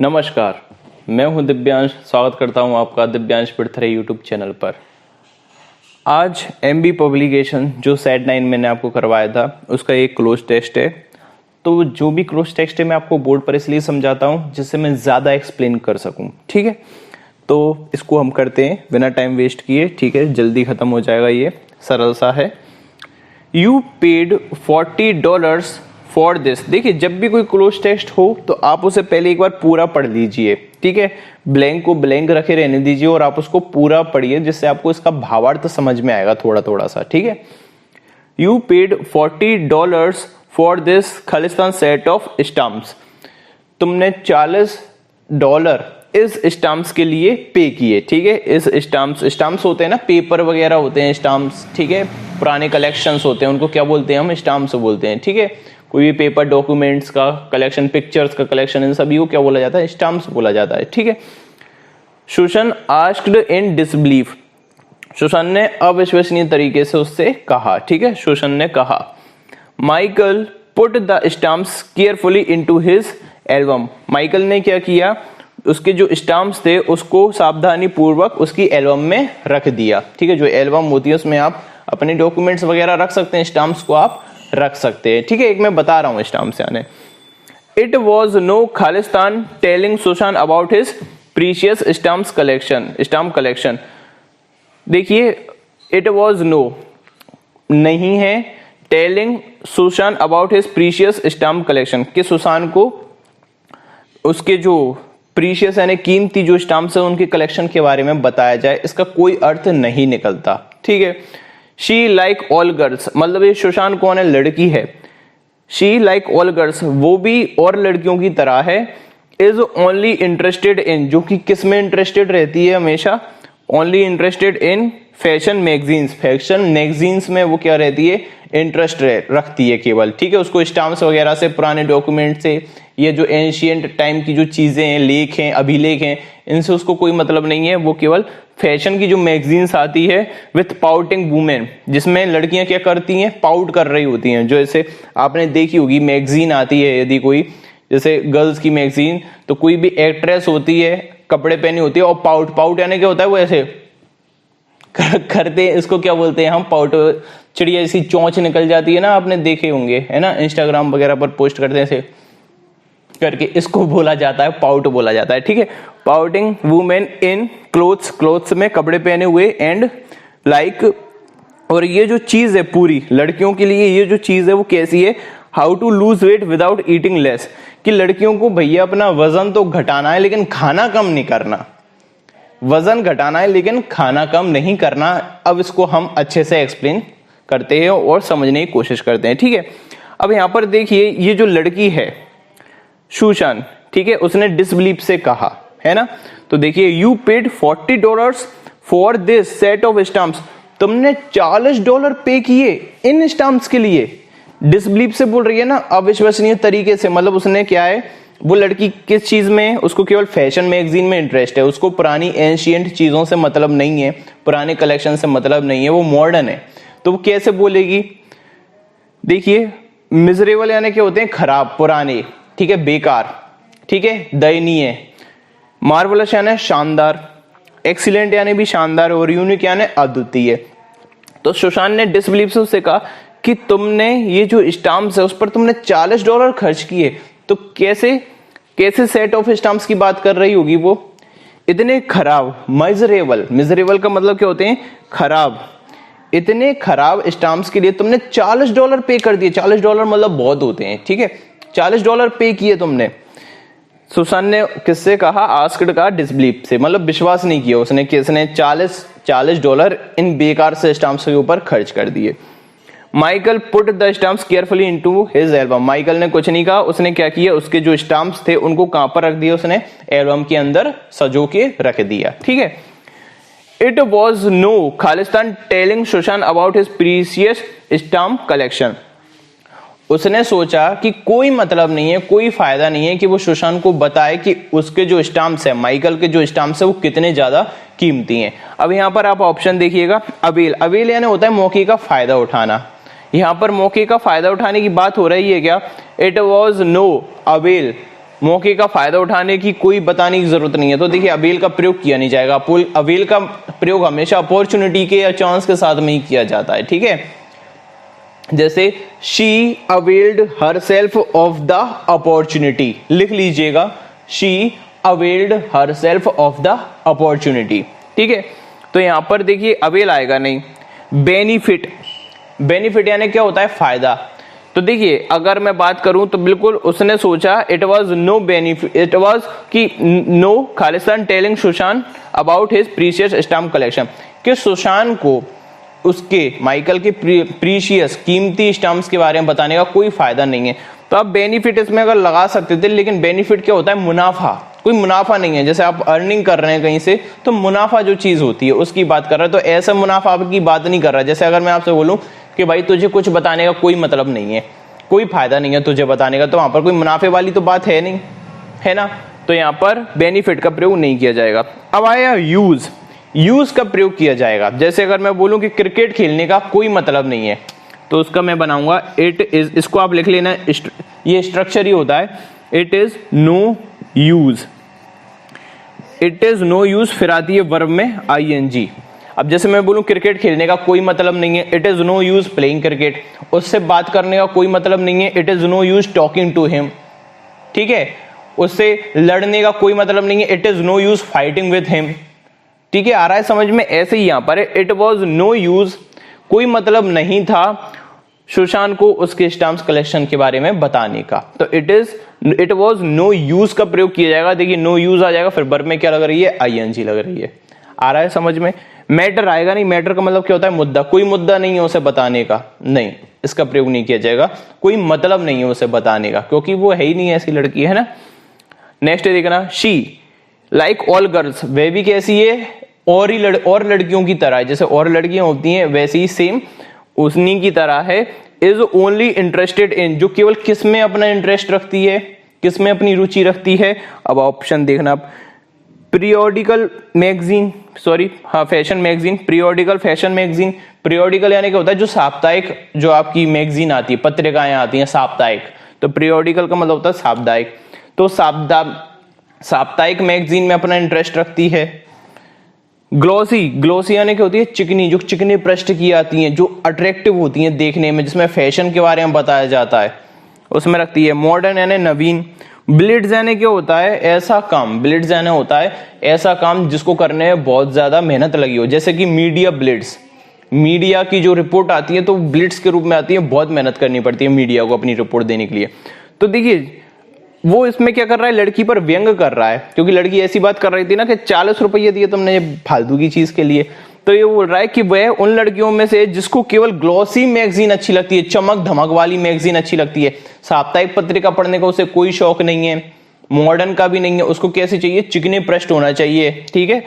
नमस्कार, मैं हूं दिव्यांश। स्वागत करता हूं आपका दिव्यांश पृथ्वी यूट्यूब चैनल पर। आज एमबी पब्लिकेशन जो सेट 9 मैंने आपको करवाया था उसका एक क्लोज टेस्ट है। तो जो भी क्लोज टेस्ट है मैं आपको बोर्ड पर इसलिए समझाता हूं जिससे मैं ज़्यादा एक्सप्लेन कर सकूं। ठीक है, तो इसको हम करते हैं बिना टाइम वेस्ट किए। ठीक है, जल्दी ख़त्म हो जाएगा, ये सरल सा है। You paid $40 for this. देखिए, जब भी कोई क्लोज टेस्ट हो तो आप उसे पहले एक बार पूरा पढ़ लीजिए। ठीक है, ब्लैंक को ब्लैंक रखे रहने दीजिए और आप उसको पूरा पढ़िए, जिससे आपको इसका भावार्थ समझ में आएगा थोड़ा थोड़ा सा। ठीक है, you paid $40 for this Khalistan set of stamps. तुमने $40 इस स्टाम्प्स के लिए पे किए। ठीक है, इस स्टाम्प्स होते हैं ना, पेपर वगैरह होते हैं स्टाम्प्स। ठीक है, पुराने कलेक्शंस होते हैं, उनको क्या बोलते हैं हम? स्टाम्प्स बोलते हैं। ठीक है, कोई भी पेपर डॉक्यूमेंट्स का कलेक्शन, पिक्चर्स का कलेक्शन, इन सभी को क्या बोला जाता है? स्टाम्प्स बोला जाता है। ठीक है, Sushant asked in disbelief. Sushant ने अविश्वसनीय तरीके से उससे कहा। ठीक है, सुशांत ने कहा Michael put the stamps carefully into his album. Michael ने क्या किया? उसके जो स्टाम्प्स थे उसको सावधानी पूर्वक उसकी एल्बम में रख दिया। ठीक है, जो एल्बम होती है उसमें आप अपने डॉक्यूमेंट्स वगैरह रख सकते हैं, स्टाम्प्स को आप रख सकते हैं। ठीक है, एक मैं बता रहा हूं स्टाम्प्स यानी it was no Khalistan telling Sushant about his precious stamps collection. Stamp collection, देखिए, इट वॉज नो नहीं है, telling Sushant about his precious stamp collection, कि सुशांत को उसके जो प्रीशियस यानी कीमती जो स्टाम्प्स है उनके कलेक्शन के बारे में बताया जाए, इसका कोई अर्थ नहीं निकलता। ठीक है, शी लाइक ऑल गर्ल्स, मतलब ये सुशांत कौन है? लड़की है। शी लाइक ऑल गर्ल्स, वो भी और लड़कियों की तरह है। इज ओनली इंटरेस्टेड इन, जो कि किस में इंटरेस्टेड रहती है हमेशा? Only interested in fashion magazines. Fashion magazines में वो क्या रहती है? इंटरेस्ट रखती है केवल। ठीक है, उसको स्टाम्प्स वगैरह से, पुराने डॉक्यूमेंट से, ये जो एंशियंट टाइम की जो चीजें हैं, लेख हैं, अभिलेख हैं, इनसे उसको कोई मतलब नहीं है। वो केवल फैशन की जो मैगजीन्स आती है विथ पाउटिंग वुमेन, जिसमें लड़कियां क्या करती हैं? पाउट कर रही होती हैं। जो ऐसे आपने देखी होगी मैगजीन आती है, यदि कोई जैसे गर्ल्स की मैगजीन, तो कोई भी एक्ट्रेस होती है, कपड़े पहनी होती है और पाउट यानी क्या होता है? वो ऐसे करते हैं, इसको क्या बोलते हैं हम? पाउट। चिड़िया जैसी चोंच निकल जाती है ना, आपने देखे होंगे, है ना, इंस्टाग्राम वगैरह पर पोस्ट करते हैं ऐसे करके, इसको बोला जाता है पाउट बोला जाता है। ठीक है, पाउटिंग वुमेन इन क्लोथ्स में कपड़े पहने हुए, एंड लाइक, और ये जो चीज है पूरी लड़कियों के लिए, ये जो चीज है वो कैसी है? How to lose weight without eating less, कि लड़कियों को भैया अपना वजन तो घटाना है लेकिन खाना कम नहीं करना। वजन घटाना है लेकिन खाना कम नहीं करना। अब इसको हम अच्छे से एक्सप्लेन करते हैं और समझने की कोशिश करते हैं। ठीक है, अब यहां पर देखिए, ये जो लड़की है सुशांत, ठीक है, उसने डिसबिलीफ से कहा, है ना। तो देखिए, you paid $40 for this set of stamps. तुमने $40 पे किए इन स्टाम्प्स के लिए। डिसबिलीफ से बोल रही है ना, अविश्वसनीय तरीके से। मतलब उसने क्या है, वो लड़की किस चीज में? उसको केवल फैशन मैगजीन में इंटरेस्ट है, उसको पुरानी एंशियंट चीजों से मतलब नहीं है, पुराने कलेक्शन से मतलब नहीं है, वो मॉडर्न है। तो वो कैसे बोलेगी? देखिए, मिजरेबल यानी क्या होते हैं? खराब, पुराने। ठीक है, बेकार। ठीक है, दयनीय। मार्वलस यानी शानदार, एक्सीलेंट यानी भी शानदार, और यूनिक यानी अद्वितीय। तो सुशांत ने डिसबिलीफ से उससे कहा कि तुमने ये जो स्टाम्प्स है उस पर तुमने $40 खर्च किए, तो कैसे सेट ऑफ स्टाम्प्स की बात कर रही होगी वो? इतने खराब, मिजरेबल का मतलब क्या होते हैं? खराब। इतने खराब स्टाम्प्स के लिए तुमने $40 पे कर दिए। $40 मतलब बहुत होते हैं। ठीक है, $40 पे किए तुमने। सुशांत ने किससे कहा? आस्क्ड का, डिसबिलीफ से, मतलब विश्वास नहीं किया उसने, किसने? $40 इन बेकार से स्टाम्प्स के ऊपर खर्च कर दिए। Michael put the stamps carefully into his album. Michael ने कुछ नहीं कहा, उसने क्या किया? उसके जो स्टाम्प्स थे उनको कहां पर रख दिया? उसने एल्बम के अंदर सजो के रख दिया। ठीक है, it was no Khalistan telling Sushant about his precious stamp collection. उसने सोचा कि कोई मतलब नहीं है, कोई फायदा नहीं है कि वो सुशांत को बताए कि उसके जो स्टाम्प्स है, माइकल के जो स्टाम्प्स है वो कितने ज्यादा कीमती हैं। अब यहाँ पर आप ऑप्शन देखिएगा, अवेल यानी होता है मौके का फायदा उठाना। यहाँ पर मौके का फायदा उठाने की बात हो रही है क्या? इट वॉज नो अवेल मौके का फायदा उठाने की कोई बताने की जरूरत नहीं है। तो देखिए अवेल का प्रयोग किया नहीं जाएगा। अवेल का प्रयोग हमेशा अपॉर्चुनिटी के या चांस के साथ में ही किया जाता है, ठीक है। जैसे she availed her self of the opportunity, लिख लीजिएगा, she availed her self of the opportunity, ठीक है। तो यहां पर देखिए अवेल आएगा नहीं। बेनिफिट, बेनिफिट यानी क्या होता है, फायदा। तो देखिए अगर मैं बात करूं तो बिल्कुल उसने सोचा, it was no benefit, it was कि no Khalistan telling Sushant about his precious stamp collection, कि सुशांत को उसके माइकल के प्रीशियस कीमती स्टैम्प्स के बारे में बताने का कोई फायदा नहीं है। तो आप बेनिफिट इसमें अगर लगा सकते थे, लेकिन बेनिफिट क्या होता है, मुनाफा, कोई मुनाफा नहीं है। जैसे आप अर्निंग कर रहे हैं कहीं से, तो मुनाफा जो चीज होती है उसकी बात कर रहा है। तो ऐसा मुनाफा आपकी बात नहीं कर रहा है। जैसे अगर मैं आपसे बोलूं कि भाई तुझे कुछ बताने का कोई मतलब नहीं है, कोई फायदा नहीं है तुझे बताने का, तो वहां पर कोई मुनाफे वाली तो बात है नहीं, है ना। तो यहां पर बेनिफिट का प्रयोग नहीं किया जाएगा। अब आया यूज, यूज का प्रयोग किया जाएगा। जैसे अगर मैं बोलूं कि क्रिकेट खेलने का कोई मतलब नहीं है, तो उसका मैं बनाऊंगा इट इज, इसको आप लिख लेना, ये स्ट्रक्चर ही होता है, it is no use, it is no use, फिर आती है वर्ब में आईएनजी। अब जैसे मैं बोलूं क्रिकेट खेलने का कोई मतलब नहीं है, it is no use playing cricket, उससे बात करने का कोई मतलब नहीं है, it is no use talking to him, ठीक है। उससे लड़ने का कोई मतलब नहीं है, it is no use fighting with him, ठीक है। आ रहा है समझ में। ऐसे ही यहां पर इट वॉज नो यूज, कोई मतलब नहीं था सुशांत को उसके स्टैम्प्स कलेक्शन के बारे में बताने का, तो इट वॉज नो यूज का प्रयोग किया जाएगा। देखिए नो यूज आ जाएगा, फिर वर्ब में क्या लग रही है, आईएनजी लग रही है। आ रहा है समझ में। मैटर आएगा नहीं, मैटर का मतलब क्या होता है, मुद्दा, कोई मुद्दा नहीं है उसे बताने का, नहीं, इसका प्रयोग नहीं किया जाएगा। कोई मतलब नहीं है उसे बताने का, क्योंकि वो है ही नहीं ऐसी लड़की, है ना। नेक्स्ट देखना, शी लाइक ऑल गर्ल्स, वह भी कैसी है, और लड़कियों की तरह, जैसे और लड़कियां होती हैं वैसे ही सेम उन्हीं की तरह है। इज ओनली इंटरेस्टेड इन, जो केवल किस में अपना इंटरेस्ट रखती है, किस में अपनी रुचि रखती है। अब ऑप्शन देखना आप, पीरियोडिकल मैगजीन, सॉरी हाँ fashion magazine, periodical fashion magazine. Periodical यानी क्या होता है, जो साप्ताहिक, जो आपकी मैगजीन आती है, पत्रिकाएं आती हैं साप्ताहिक, तो पीरियोडिकल का मतलब होता है साप्ताहिक। तो साप्ताहिक मैगजीन में अपना इंटरेस्ट रखती है। ग्लोसी, ग्लोसी यानी क्या होती है, चिकनी, जो चिकने पृष्ठ की आती हैं, जो अट्रैक्टिव होती हैं देखने में, जिसमें फैशन के बारे में बताया जाता है, उसमें रखती है। मॉडर्न यानी नवीन। ब्लिट्ज यानी क्या होता है, ऐसा काम, ब्लिट्ज यानी होता है ऐसा काम जिसको करने में बहुत ज्यादा मेहनत लगी हो, जैसे कि मीडिया ब्लिट्ज, मीडिया की जो रिपोर्ट आती है तो ब्लिट्ज के रूप में आती है, बहुत मेहनत करनी पड़ती है मीडिया को अपनी रिपोर्ट देने के लिए। तो देखिए वो इसमें क्या कर रहा है, लड़की पर व्यंग कर रहा है, क्योंकि लड़की ऐसी बात कर रही थी ना कि 40 रुपये दिए तुमने ये फालतू की चीज के लिए। तो ये बोल रहा है कि वह उन लड़कियों में से जिसको केवल ग्लॉसी मैगजीन अच्छी लगती है, चमक धमक वाली मैगजीन अच्छी लगती है, साप्ताहिक पत्रिका पढ़ने का उसे कोई शौक नहीं है, मॉडर्न का भी नहीं है, उसको कैसे चाहिए, चिकने पृष्ठ होना चाहिए, ठीक है।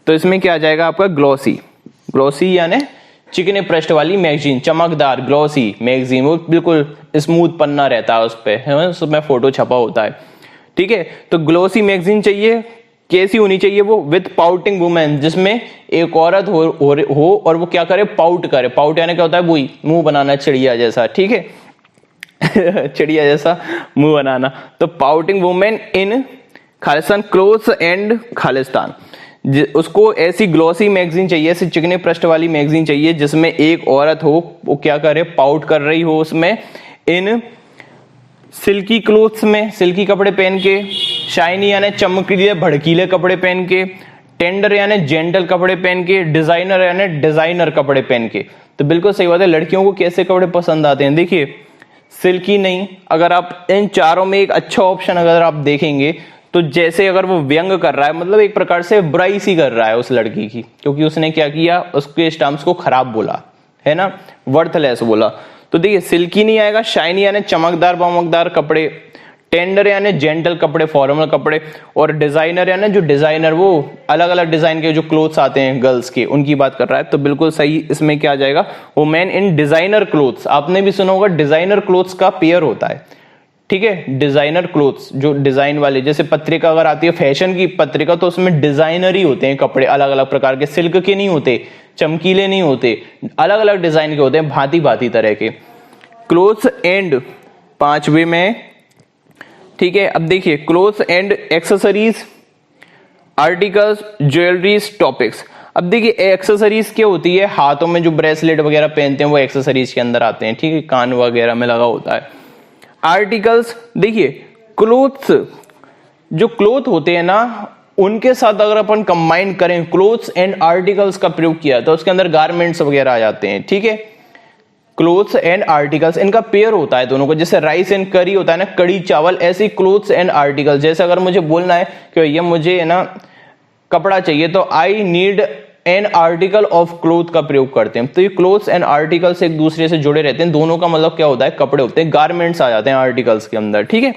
तो इसमें क्या आ जाएगा आपका, ग्लॉसी, ग्लॉसी यानी चिकने पृष्ठ वाली मैगजीन, चमकदार ग्लॉसी मैगजीन, वो बिल्कुल स्मूथ पन्ना रहता है उस पे, उसमें फोटो छपा होता है, ठीक है। तो ग्लॉसी मैगजीन चाहिए, कैसी होनी चाहिए वो, विद पाउटिंग वुमेन, जिसमें एक औरत हो और वो क्या करे, पाउट करे। पाउट यानी क्या होता है, वही मुंह बनाना चिड़िया जैसा, ठीक है चिड़िया जैसा मुंह बनाना। तो pouting women in Khalistan clothes and Khalistan, उसको ऐसी ग्लॉसी मैगजीन चाहिए, ऐसी चिकने पृष्ठ वाली मैगजीन चाहिए जिसमें एक औरत हो, वो क्या करे, पाउट कर रही हो उसमें, इन सिल्की क्लोथ्स में, सिल्की कपड़े पहन के, शाइनी यानी चमकीले भड़कीले कपड़े पहन के, टेंडर यानी जेंटल कपड़े पहन के, डिजाइनर यानी डिजाइनर कपड़े पहन के। तो बिल्कुल सही बात है, लड़कियों को कैसे कपड़े पसंद आते हैं। देखिए सिल्की नहीं, अगर आप इन चारों में एक अच्छा ऑप्शन अगर आप देखेंगे तो जैसे अगर वो व्यंग कर रहा है, मतलब एक प्रकार से बुराई सी कर रहा है उस लड़की की, क्योंकि उसने क्या किया, उसके स्टैम्प्स को खराब बोला, है ना, वर्थलेस बोला। तो देखिए सिल्की नहीं आएगा, शाइनी यानी चमकदार बमकदार कपड़े, टेंडर यानी जेंटल कपड़े, फॉर्मल कपड़े, और डिजाइनर यानी जो डिजाइनर, वो अलग अलग डिजाइन के जो क्लोथ्स आते हैं गर्ल्स के, उनकी बात कर रहा है। तो बिल्कुल सही इसमें क्या आ जाएगा, वुमेन इन डिजाइनर क्लोथ्स। आपने भी सुना होगा डिजाइनर क्लोथ्स का पेयर होता है, ठीक है, डिजाइनर क्लोथ्स जो डिजाइन वाले, जैसे पत्रिका अगर आती है फैशन की पत्रिका, तो उसमें डिजाइनर ही होते हैं कपड़े, अलग अलग प्रकार के, सिल्क के नहीं होते, चमकीले नहीं होते, अलग अलग डिजाइन के होते हैं, भांति भांति तरह के। क्लोथ्स एंड, पांचवे में ठीक है। अब देखिए clothes and accessories, articles, jewelleries, topics. अब देखिए एक्सेसरीज क्या होती है, हाथों में जो ब्रेसलेट वगैरह पहनते हैं वो एक्सेसरीज के अंदर आते हैं, ठीक है, कान वगैरह में लगा होता है। आर्टिकल्स, देखिए क्लोथ्स, जो क्लोथ होते हैं ना उनके साथ अगर अपन कंबाइन करें क्लोथ्स एंड आर्टिकल्स का प्रयोग किया तो उसके अंदर गारमेंट्स वगैरह आ जाते हैं, ठीक है। क्लोथ्स एंड आर्टिकल्स इनका पेयर होता है दोनों को, जैसे राइस एंड करी होता है ना, कड़ी चावल, ऐसे क्लोथ्स एंड आर्टिकल्स। जैसे अगर मुझे बोलना है कि ये मुझे है ना कपड़ा चाहिए तो I need an article of cloth का प्रयोग करते हैं। तो ये क्लोथ्स एंड आर्टिकल्स एक दूसरे से जुड़े रहते हैं, दोनों का मतलब क्या होता है, कपड़े होते हैं, गारमेंट्स आ जाते हैं आर्टिकल्स के अंदर, ठीक है।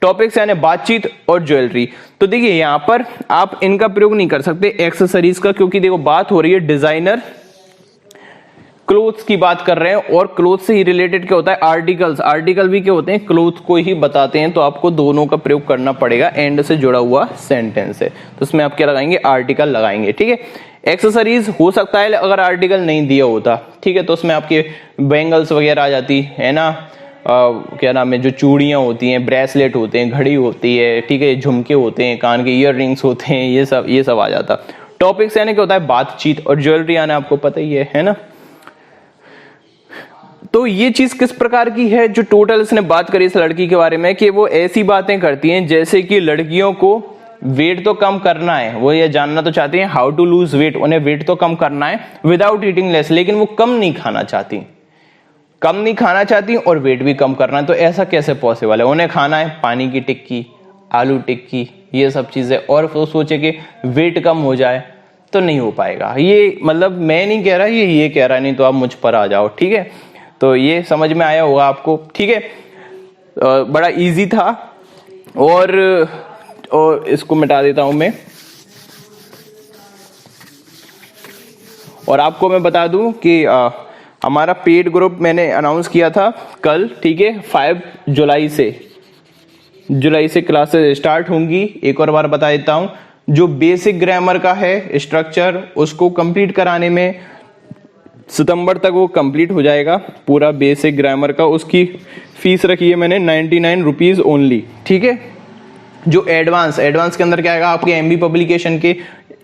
टॉपिक्स यानी बातचीत और ज्वेलरी। तो देखिए यहां पर आप इनका प्रयोग नहीं कर सकते एक्सेसरीज का, क्योंकि देखो बात हो रही है डिजाइनर क्लोथ्स की बात कर रहे हैं और क्लोथ से ही रिलेटेड क्या होता है आर्टिकल्स। आर्टिकल भी क्या होते हैं, क्लोथ को ही बताते हैं। तो आपको दोनों का प्रयोग करना पड़ेगा, एंड से जुड़ा हुआ सेंटेंस है तो उसमें आप क्या लगाएंगे, आर्टिकल लगाएंगे, ठीक है। एक्सेसरीज हो सकता है अगर आर्टिकल नहीं दिया होता, ठीक है, तो उसमें आपके बैंगल्स वगैरह आ जाती है ना, क्या नाम है, जो चूड़ियां होती हैं, ब्रेसलेट होते हैं, घड़ी होती है, ठीक है, झुमके होते हैं, कान के ईयर रिंग्स होते हैं, ये सब आ जाता। टॉपिक्स यानी क्या होता है, बातचीत, और ज्वेलरी आना आपको पता ही है ना। तो ये चीज किस प्रकार की है, जो टोटल इसने बात करी इस लड़की के बारे में कि वो ऐसी बातें करती हैं जैसे कि लड़कियों को वेट तो कम करना है, वो ये जानना तो चाहती हैं हाउ टू लूज वेट, उन्हें वेट तो कम करना है विदाउट ईटिंग लेस, लेकिन वो कम नहीं खाना चाहती और वेट भी कम करना है। तो ऐसा कैसे पॉसिबल है, उन्हें खाना है पानी की टिक्की, आलू टिक्की, ये सब चीजें, और वो सोचे कि वेट कम हो जाए, तो नहीं हो पाएगा। ये मतलब मैं नहीं कह रहा, ये कह रहा, नहीं तो आप मुझ पर आ जाओ, ठीक है। तो ये समझ में आया होगा आपको, ठीक है। बड़ा इजी था, और इसको मिटा देता हूं मैं। और आपको मैं बता दूं कि हमारा पेड ग्रुप मैंने अनाउंस किया था कल, ठीक है, 5 जुलाई से क्लासेस स्टार्ट होंगी। एक और बार बता देता हूं, जो बेसिक ग्रामर का है स्ट्रक्चर उसको कंप्लीट कराने में सितंबर तक वो कंप्लीट हो जाएगा, पूरा बेसिक ग्रामर का। उसकी फीस रखी है मैंने 99 रुपीज ओनली, ठीक है। जो एडवांस के अंदर क्या आएगा, आपके एमबी पब्लिकेशन के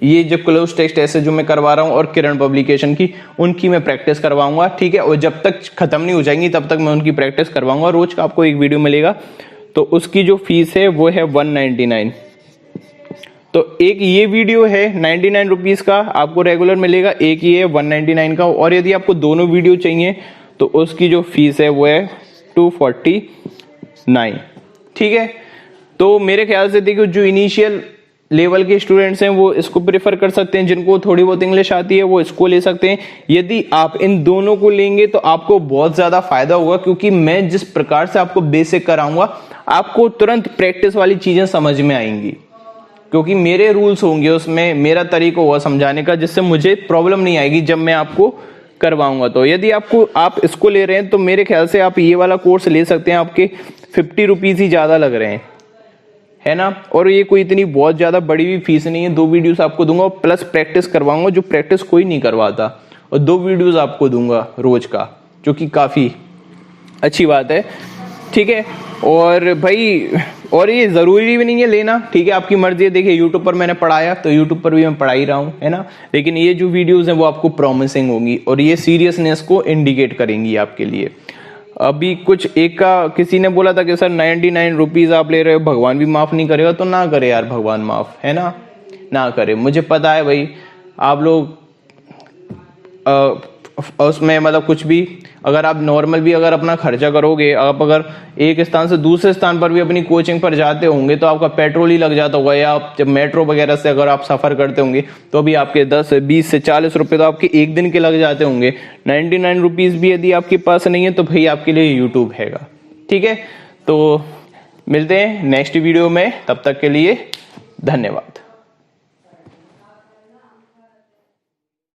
ये जो क्लोज टेक्स्ट ऐसे जो मैं करवा रहा हूं और किरण पब्लिकेशन की, उनकी मैं प्रैक्टिस करवाऊंगा, ठीक है। और जब तक खत्म नहीं हो जाएंगी तब तक मैं उनकी प्रैक्टिस करवाऊंगा। रोज का आपको एक वीडियो मिलेगा, तो उसकी जो फीस है वो है 199। तो एक ये वीडियो है 99 रुपीज का, आपको रेगुलर मिलेगा, एक ये है 199 का। और यदि आपको दोनों वीडियो चाहिए तो उसकी जो फीस है वो है 249, ठीक है। तो मेरे ख्याल से देखिए जो इनिशियल लेवल के स्टूडेंट्स हैं वो इसको प्रेफर कर सकते हैं, जिनको थोड़ी बहुत इंग्लिश आती है वो इसको ले सकते हैं। यदि आप इन दोनों को लेंगे तो आपको बहुत ज्यादा फायदा होगा, क्योंकि मैं जिस प्रकार से आपको बेसिक कराऊंगा आपको तुरंत प्रैक्टिस वाली चीजें समझ में आएंगी, क्योंकि मेरे रूल्स होंगे उसमें, मेरा तरीका होगा समझाने का, जिससे मुझे प्रॉब्लम नहीं आएगी जब मैं आपको करवाऊंगा। तो यदि आप इसको ले रहे हैं तो मेरे ख्याल से आप ये वाला कोर्स ले सकते हैं, आपके 50 रुपीज ही ज्यादा लग रहे हैं, है ना। और ये कोई इतनी बहुत ज्यादा बड़ी भी फीस नहीं है। 2 वीडियोस आपको दूंगा प्लस प्रैक्टिस करवाऊंगा, जो प्रैक्टिस कोई नहीं करवाता, और 2 वीडियोस आपको दूंगा रोज का, जो कि काफी अच्छी बात है, ठीक है। और भाई, और ये जरूरी भी नहीं है लेना, ठीक है, आपकी मर्जी है। देखिए यूट्यूब पर मैंने पढ़ाया तो यूट्यूब पर भी मैं पढ़ा ही रहा हूँ, है ना। लेकिन ये जो वीडियोस हैं वो आपको प्रॉमिसिंग होंगी और ये सीरियसनेस को इंडिकेट करेंगी आपके लिए। अभी कुछ एक का किसी ने बोला था कि सर 99 रुपीज आप ले रहे हो, भगवान भी माफ नहीं करेगा। तो ना करे यार, भगवान माफ, है ना करे। मुझे पता है भाई, आप लोग उसमें मतलब कुछ भी, अगर आप नॉर्मल भी अगर अपना खर्चा करोगे, आप अगर एक स्थान से दूसरे स्थान पर भी अपनी कोचिंग पर जाते होंगे तो आपका पेट्रोल ही लग जाता होगा, या आप जब मेट्रो वगैरह से अगर आप सफर करते होंगे तो भी आपके 10 से 20 से 40 रुपए तो आपके एक दिन के लग जाते होंगे। 99 रुपीज भी यदि आपके पास नहीं है तो भाई आपके लिए यूट्यूब हैगा, ठीक है। तो मिलते हैं नेक्स्ट वीडियो में, तब तक के लिए धन्यवाद।